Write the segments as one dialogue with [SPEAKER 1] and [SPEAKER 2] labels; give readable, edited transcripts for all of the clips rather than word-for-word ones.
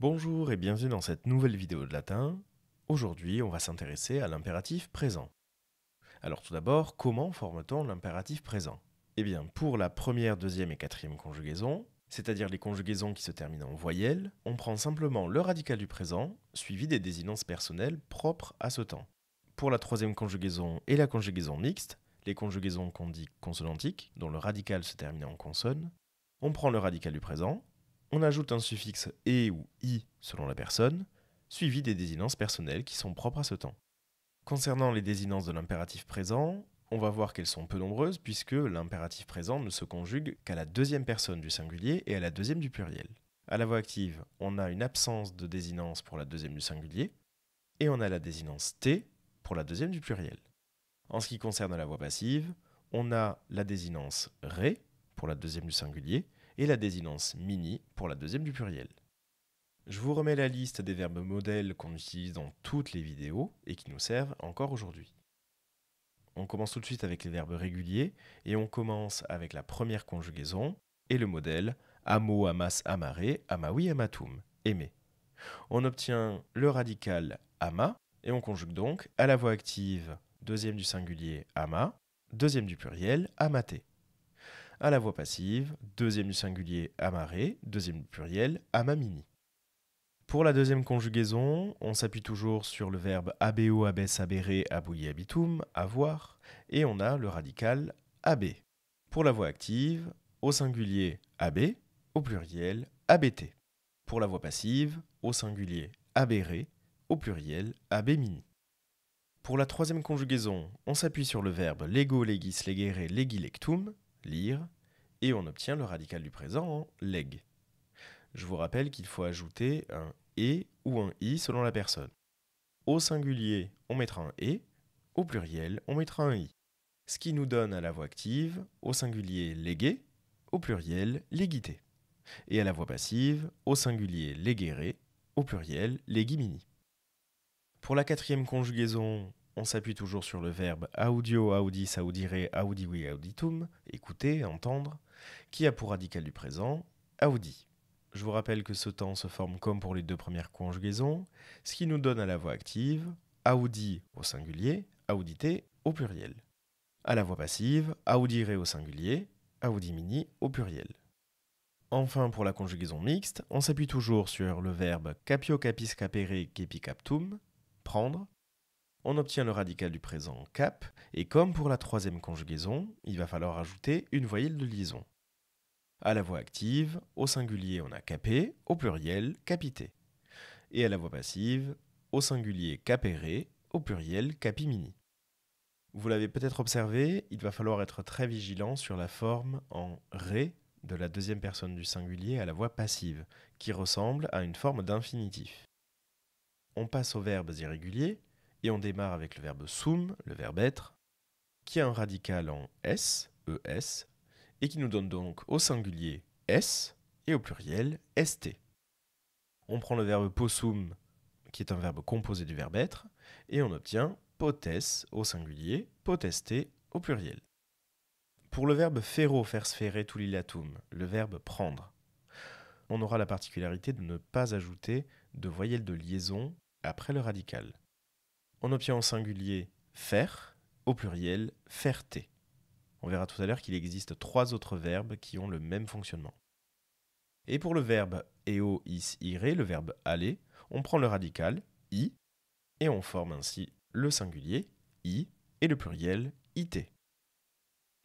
[SPEAKER 1] Bonjour et bienvenue dans cette nouvelle vidéo de latin. Aujourd'hui, on va s'intéresser à l'impératif présent. Alors tout d'abord, comment forme-t-on l'impératif présent? Eh bien, pour la première, deuxième et quatrième conjugaison, c'est-à-dire les conjugaisons qui se terminent en voyelle, on prend simplement le radical du présent, suivi des désinences personnelles propres à ce temps. Pour la troisième conjugaison et la conjugaison mixte, les conjugaisons qu'on dit consonantiques, dont le radical se termine en consonne, on prend le radical du présent, on ajoute un suffixe et ou i selon la personne, suivi des désinences personnelles qui sont propres à ce temps. Concernant les désinences de l'impératif présent, on va voir qu'elles sont peu nombreuses puisque l'impératif présent ne se conjugue qu'à la deuxième personne du singulier et à la deuxième du pluriel. À la voix active, on a une absence de désinence pour la deuxième du singulier et on a la désinence t pour la deuxième du pluriel. En ce qui concerne la voix passive, on a la désinence ré pour la deuxième du singulier et la désinence mini pour la deuxième du pluriel. Je vous remets la liste des verbes modèles qu'on utilise dans toutes les vidéos et qui nous servent encore aujourd'hui. On commence tout de suite avec les verbes réguliers et on commence avec la première conjugaison et le modèle amo, amas, amare, amawi, amatum, aimer. On obtient le radical ama et on conjugue donc à la voix active deuxième du singulier ama, deuxième du pluriel amate. À la voix passive, deuxième du singulier amare, deuxième du pluriel amamini. Pour la deuxième conjugaison, on s'appuie toujours sur le verbe abeo, abes, abere, abui, habitum, avoir, et on a le radical ab. Pour la voix active, au singulier ab, au pluriel abt. Pour la voix passive, au singulier abere, au pluriel abemini. Pour la troisième conjugaison, on s'appuie sur le verbe lego, legis, legere, legilectum, lire, et on obtient le radical du présent en leg. Je vous rappelle qu'il faut ajouter un et ou un i selon la personne. Au singulier, on mettra un et, au pluriel, on mettra un i. Ce qui nous donne à la voix active, au singulier légué, au pluriel légité. Et à la voix passive, au singulier legere, au pluriel legimini. Pour la quatrième conjugaison, on s'appuie toujours sur le verbe audio, audis, audire, audivi, auditum, écouter, entendre, qui a pour radical du présent audi. Je vous rappelle que ce temps se forme comme pour les deux premières conjugaisons, ce qui nous donne à la voix active audi au singulier, audite au pluriel. À la voix passive, audire au singulier, audimini au pluriel. Enfin, pour la conjugaison mixte, on s'appuie toujours sur le verbe capio, capis, capere, kepi, captum, prendre. On obtient le radical du présent cap, et comme pour la troisième conjugaison, il va falloir ajouter une voyelle de liaison. À la voix active, au singulier on a capé, au pluriel capité. Et à la voix passive, au singulier capere, au pluriel capimini. Vous l'avez peut-être observé, il va falloir être très vigilant sur la forme en ré de la deuxième personne du singulier à la voix passive, qui ressemble à une forme d'infinitif. On passe aux verbes irréguliers, et on démarre avec le verbe sum, le verbe être, qui a un radical en s, es, et qui nous donne donc au singulier s et au pluriel st. On prend le verbe possum, qui est un verbe composé du verbe être, et on obtient potes au singulier, poteste au pluriel. Pour le verbe fero, faire sphére tulilatum, le verbe prendre, on aura la particularité de ne pas ajouter de voyelle de liaison après le radical. On obtient au singulier faire, au pluriel ferte. On verra tout à l'heure qu'il existe 3 autres verbes qui ont le même fonctionnement. Et pour le verbe eo, is, ire, le verbe aller, on prend le radical i et on forme ainsi le singulier i et le pluriel it.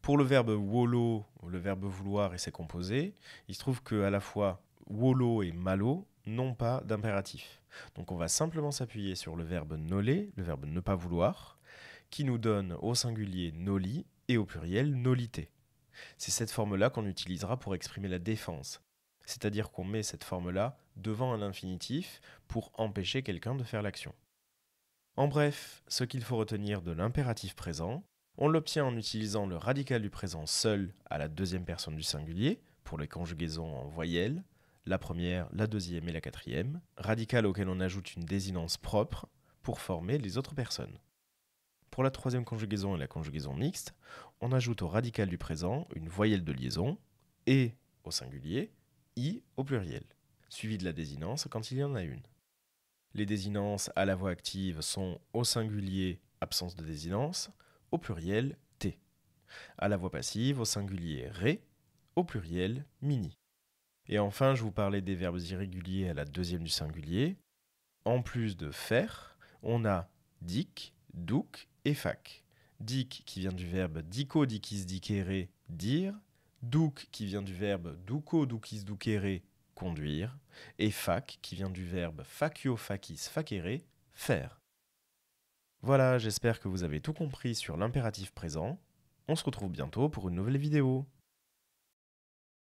[SPEAKER 1] Pour le verbe wolo, le verbe vouloir et ses composés, il se trouve que à la fois wolo et malo n'ont pas d'impératif. Donc on va simplement s'appuyer sur le verbe noler, le verbe ne pas vouloir, qui nous donne au singulier noli et au pluriel nolité. C'est cette forme-là qu'on utilisera pour exprimer la défense. C'est-à-dire qu'on met cette forme-là devant un infinitif pour empêcher quelqu'un de faire l'action. En bref, ce qu'il faut retenir de l'impératif présent, on l'obtient en utilisant le radical du présent seul à la deuxième personne du singulier, pour les conjugaisons en voyelles, la première, la deuxième et la quatrième, radical auquel on ajoute une désinence propre pour former les autres personnes. Pour la troisième conjugaison et la conjugaison mixte, on ajoute au radical du présent une voyelle de liaison, et au singulier, i au pluriel. suivi de la désinence quand il y en a une. Les désinences à la voix active sont au singulier absence de désinence, au pluriel t. À la voix passive, au singulier ré, au pluriel mini. Et enfin, je vous parlais des verbes irréguliers à la deuxième du singulier. En plus de faire, on a dic, douc et fac. Dic qui vient du verbe dico, dicis, dicere, dire. Douc qui vient du verbe douco, doucis, doucere, conduire. Et fac qui vient du verbe facio, facis, facere, faire. Voilà, j'espère que vous avez tout compris sur l'impératif présent. On se retrouve bientôt pour une nouvelle vidéo.